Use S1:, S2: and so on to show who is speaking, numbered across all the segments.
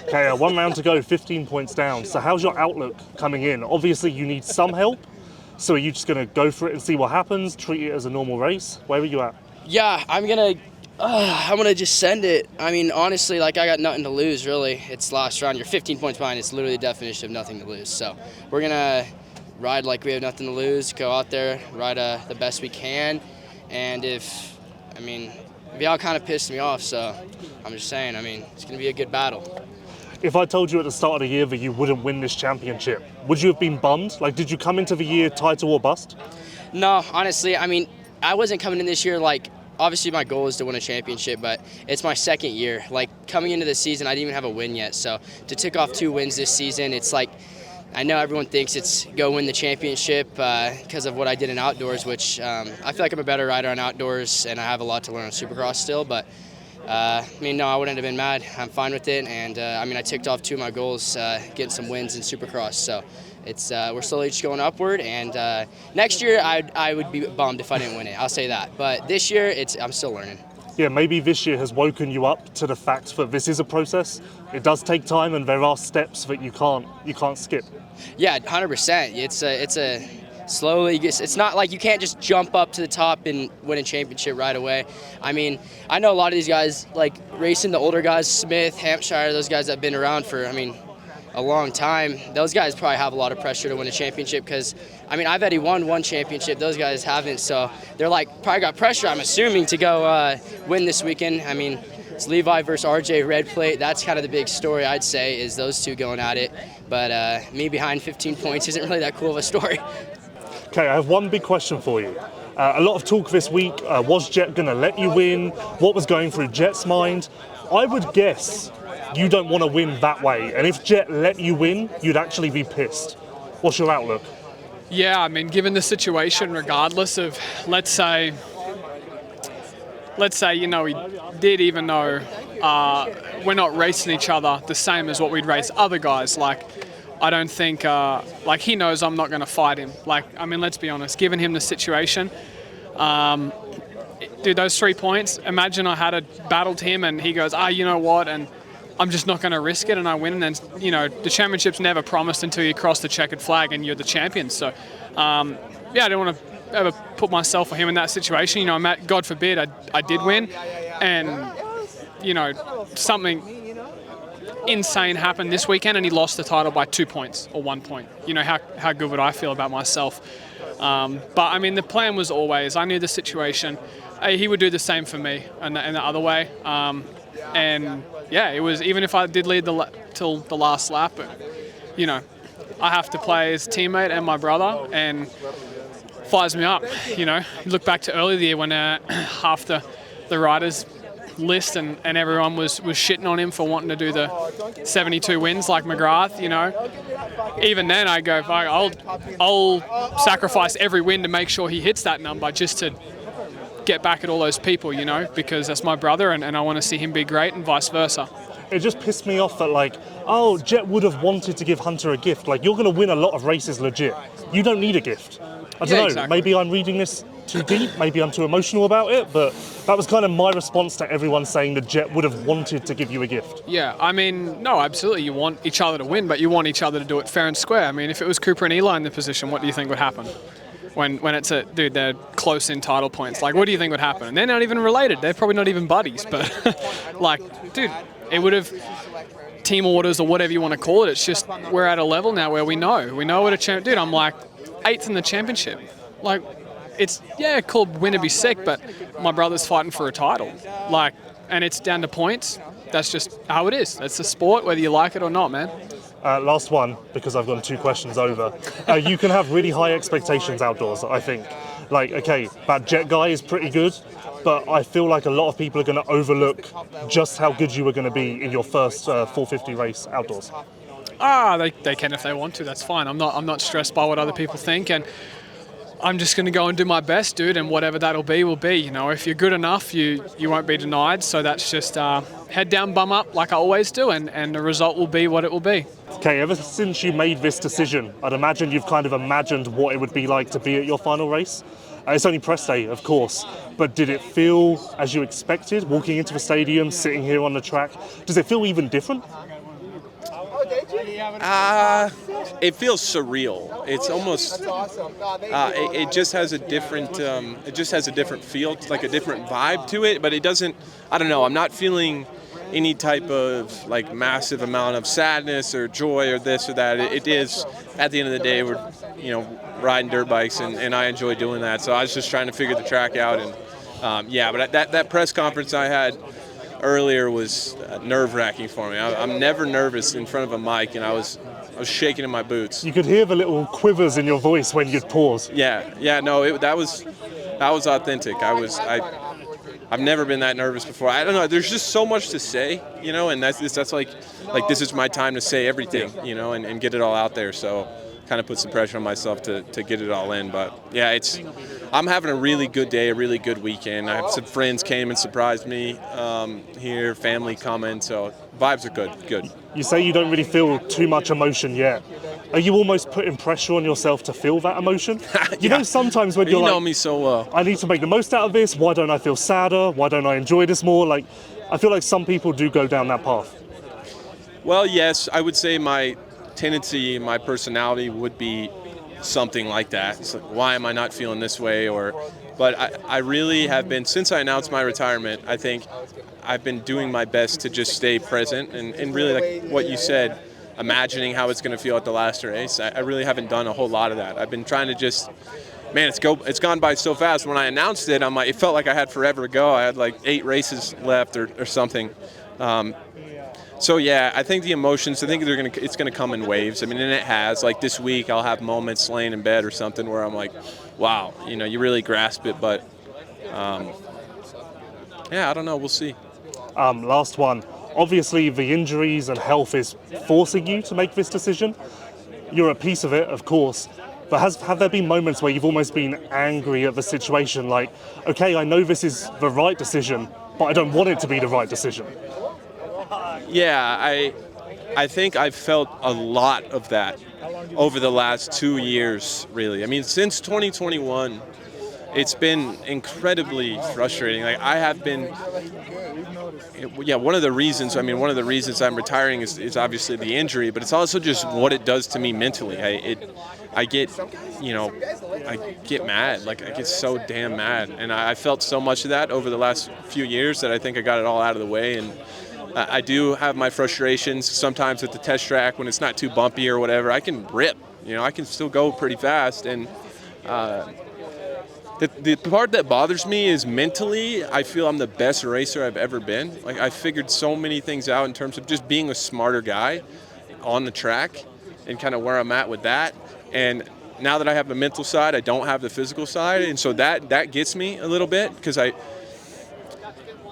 S1: Okay, 1 round to go, 15 points down. So how's your outlook coming in? Obviously you need some help. So are you just going to go for it and see what happens, treat it as a normal race? Where are you at?
S2: Yeah, I'm gonna just send it. I mean, honestly, like I got nothing to lose, really. It's last round. You're 15 points behind. It's literally the definition of nothing to lose. So we're gonna ride like we have nothing to lose. Go out there, ride the best we can. And if y'all kind of pissed me off, so I'm just saying. I mean, it's gonna be a good battle.
S1: If I told you at the start of the year that you wouldn't win this championship, would you have been bummed? Like, did you come into the year title or bust?
S2: No, honestly, I mean, I wasn't coming in this year like, obviously my goal is to win a championship, but it's my second year. Like, coming into the season, I didn't even have a win yet. So to tick off 2 wins this season, it's like, I know everyone thinks it's go win the championship because of what I did in outdoors, which I feel like I'm a better rider on outdoors, and I have a lot to learn on Supercross still, but no, I wouldn't have been mad. I'm fine with it, and I ticked off 2 of my goals, getting some wins in Supercross. So it's we're slowly just going upward, and next year I would be bummed if I didn't win it. I'll say that. But this year, I'm still learning.
S1: Yeah, maybe this year has woken you up to the fact that this is a process. It does take time, and there are steps that you can't skip.
S2: Yeah, 100%. It's a slowly, it's not like you can't just jump up to the top and win a championship right away. I mean, I know a lot of these guys, like racing the older guys, Smith, Hampshire, those guys that have been around for, a long time. Those guys probably have a lot of pressure to win a championship because, I've already won 1 championship. Those guys haven't, so they're like probably got pressure, I'm assuming, to go win this weekend. It's Levi versus RJ red plate. That's kind of the big story, I'd say, is those 2 going at it. But me behind 15 points isn't really that cool of a story.
S1: Okay, I have one big question for you. A lot of talk this week, was Jett going to let you win? What was going through Jett's mind? I would guess you don't want to win that way, and if Jett let you win, you'd actually be pissed. What's your outlook?
S3: Yeah, given the situation, regardless of, let's say, he did, even though we're not racing each other the same as what we'd race other guys. Like, I don't think, he knows I'm not going to fight him. Let's be honest, given him the situation, dude, those 3 points, imagine I had battled him and he goes, you know what, and I'm just not going to risk it, and I win. And then, the championship's never promised until you cross the checkered flag and you're the champion. So, I don't want to ever put myself or him in that situation. God forbid I did win, and, something insane happened this weekend and he lost the title by 2 points or 1 point. How good would I feel about myself? But the plan was always, I knew the situation. He would do the same for me and the other way. It was, even if I did lead till the last lap, I have to play as teammate and my brother, and fires me up. You look back to earlier the year when half the riders list and everyone was shitting on him for wanting to do the 72 wins like McGrath. Even then I go, I'll sacrifice every win to make sure he hits that number, just to get back at all those people, because that's my brother, and I want to see him be great, and vice versa.
S1: It just pissed me off that Jett would have wanted to give Hunter a gift. You're going to win a lot of races legit. You don't need a gift. I don't know, exactly. Maybe I'm reading this too deep, maybe I'm too emotional about it, but that was kind of my response to everyone saying that Jett would have wanted to give you a gift.
S3: Yeah, no, absolutely. You want each other to win, but you want each other to do it fair and square. If it was Cooper and Eli in the position, what do you think would happen? When it's they're close in title points. What do you think would happen? And they're not even related. They're probably not even buddies. But, dude, it would have team orders or whatever you want to call it. It's just we're at a level now where we know what a champ. Dude, I'm 8th in the championship. It's, cool, win to be sick, but my brother's fighting for a title. And it's down to points. That's just how it is. That's the sport, whether you like it or not, man.
S1: Last one, because I've gone 2 questions over. You can have really high expectations outdoors, I think. That Jett guy is pretty good, but I feel like a lot of people are going to overlook just how good you were going to be in your first 450 race outdoors.
S3: They can if they want to. That's fine. I'm not stressed by what other people think, and I'm just going to go and do my best, dude, and whatever that'll be will be. If you're good enough, you won't be denied. So that's just head down, bum up, like I always do, and the result will be what it will be.
S1: Okay, ever since you made this decision, I'd imagine you've kind of imagined what it would be like to be at your final race. It's only press day, of course, but did it feel as you expected, walking into the stadium, sitting here on the track? Does it feel even different?
S4: It feels surreal. It's almost it just has a different feel, like a different vibe to it. But it doesn't. I don't know. I'm not feeling any type of like massive amount of sadness or joy or this or that. It is, at the end of the day, we're riding dirt bikes, and I enjoy doing that. So I was just trying to figure the track out, and but that press conference I had earlier was nerve-wracking for me. I'm never nervous in front of a mic, and I was shaking in my boots.
S1: You could hear the little quivers in your voice when you'd pause.
S4: No, that was authentic. I've never been that nervous before. I don't know. There's just so much to say, and that's like this is my time to say everything, and get it all out there. So kind of put some pressure on myself to get it all in. But yeah, I'm having a really good day, a really good weekend. I have some friends came and surprised me here, family coming, so vibes are good.
S1: You say you don't really feel too much emotion yet. Are you almost putting pressure on yourself to feel that emotion? You know, sometimes when you're
S4: you know me so well.
S1: I need to make the most out of this. Why don't I feel sadder? Why don't I enjoy this more? Like, I feel like some people do go down that path.
S4: Well, yes, I would say my tendency, my personality would be something like that. It's like, why am I not feeling this way? But I really have been, since I announced my retirement, I think I've been doing my best to just stay present and really, like what you said, imagining how it's going to feel at the last race. I really haven't done a whole lot of that. I've been trying to just, it's gone by so fast. When I announced it, it felt like I had forever to go. I had like 8 races left or something. So yeah, I think the emotions, it's gonna come in waves. And it has. Like this week, I'll have moments laying in bed or something where I'm like, wow, you really grasp it. But I don't know. We'll see.
S1: Last one. Obviously, the injuries and health is forcing you to make this decision. You're a piece of it, of course. But have there been moments where you've almost been angry at the situation? Like, okay, I know this is the right decision, but I don't want it to be the right decision.
S4: Yeah, I think I've felt a lot of that over the last 2 years, really. Since 2021, it's been incredibly frustrating. Like I have been, one of the reasons I'm retiring is obviously the injury, but it's also just what it does to me mentally. I get mad. Like I get so damn mad, and I felt so much of that over the last few years that I think I got it all out of the way. And I do have my frustrations sometimes at the test track when it's not too bumpy or whatever. I can rip, I can still go pretty fast. And the part that bothers me is mentally, I feel I'm the best racer I've ever been. Like I figured so many things out in terms of just being a smarter guy on the track and kind of where I'm at with that. And now that I have the mental side, I don't have the physical side. And so that gets me a little bit because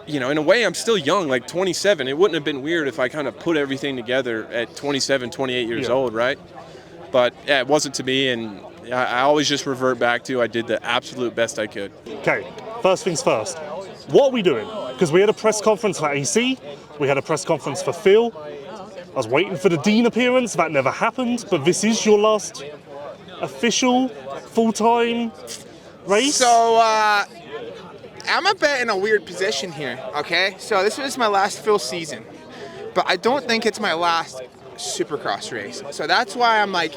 S4: in a way, I'm still young, like 27. It wouldn't have been weird if I kind of put everything together at 27, 28 years old, right? But yeah, it wasn't to be, and I always just revert back to I did the absolute best I could.
S1: Okay, first things first. What are we doing? Because we had a press conference for AC, we had a press conference for Phil. I was waiting for the Dean appearance, that never happened, but this is your last official, full-time race?
S5: So, I'm a bit in a weird position here, okay? So this was my last full season, but I don't think it's my last Supercross race. So that's why I'm like,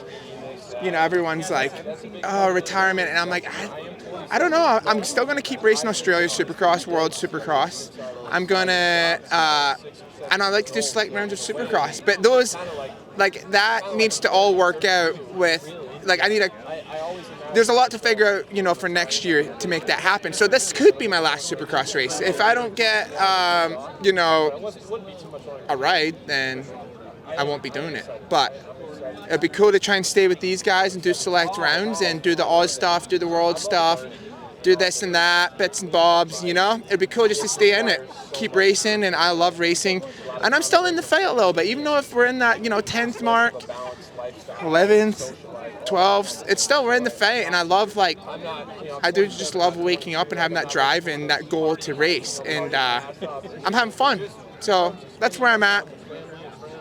S5: everyone's like, oh, retirement. And I'm like, I don't know. I'm still going to keep racing Australia Supercross, World Supercross. I'm going to, and I like to do select rounds of Supercross. But those, that needs to all work out with, there's a lot to figure out, for next year to make that happen. So this could be my last Supercross race. If I don't get, a ride, then I won't be doing it. But it'd be cool to try and stay with these guys and do select rounds and do the Oz stuff, do the World stuff, do this and that, bits and bobs, It'd be cool just to stay in it, keep racing, and I love racing. And I'm still in the fight a little bit, even though if we're in that, 10th mark, 11th, 12th, it's still, we're in the fight, and I love, I do just love waking up and having that drive and that goal to race, and I'm having fun. So that's where I'm at.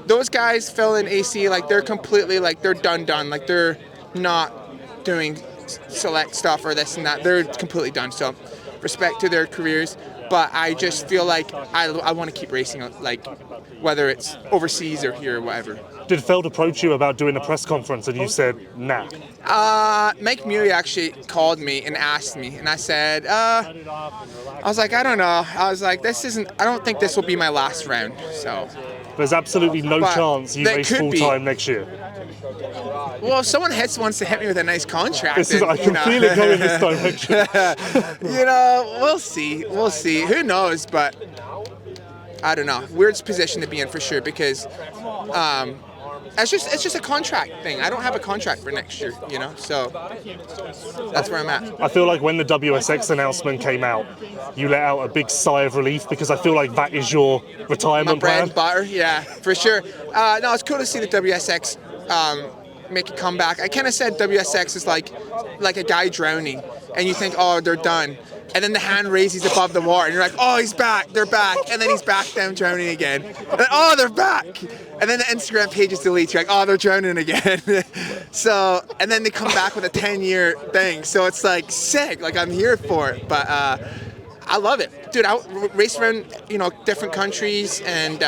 S5: Those guys, Phil and AC, they're completely, they're done. They're not doing select stuff or this and that. They're completely done. So respect to their careers. But I just feel like I want to keep racing, like whether it's overseas or here or whatever.
S1: Did Feld approach you about doing a press conference and you said, nah?
S5: Mike Muir actually called me and asked me, and I said, I was like, I don't know. I was like, I don't think this will be my last round. So
S1: there's absolutely no chance you race full time next year.
S5: Well, if someone wants to hit me with a nice contract,
S1: I can feel it going this direction.
S5: We'll see. We'll see. Who knows? But I don't know. Weird position to be in for sure because it's just a contract thing. I don't have a contract for next year, so that's where I'm at.
S1: I feel like when the WSX announcement came out, you let out a big sigh of relief because I feel like that is your retirement
S5: My bread
S1: plan.
S5: and butter, yeah, for sure. No, it's cool to see the WSX make a comeback. I kind of said WSX is like a guy drowning, and you think, oh, they're done. And then the hand raises above the water, and you're like, oh, he's back, they're back. And then he's back down drowning again. And then, oh, they're back. And then the Instagram page is deleted. You're like, oh, they're drowning again. So, and then they come back with a 10-year thing. So it's like sick, like I'm here for it. But I love it. Dude, I race around, different countries, and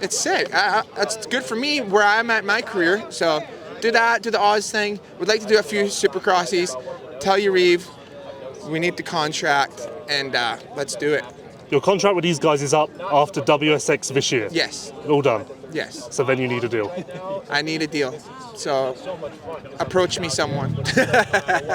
S5: it's sick. It's good for me where I'm at in my career. So do that, do the Oz thing. Would like to do a few Supercrossies. Tell you, Reeve, we need the contract, and let's do it.
S1: Your contract with these guys is up after WSX this year?
S5: Yes.
S1: All done?
S5: Yes.
S1: So then you need a deal?
S5: I need a deal. So approach me, someone.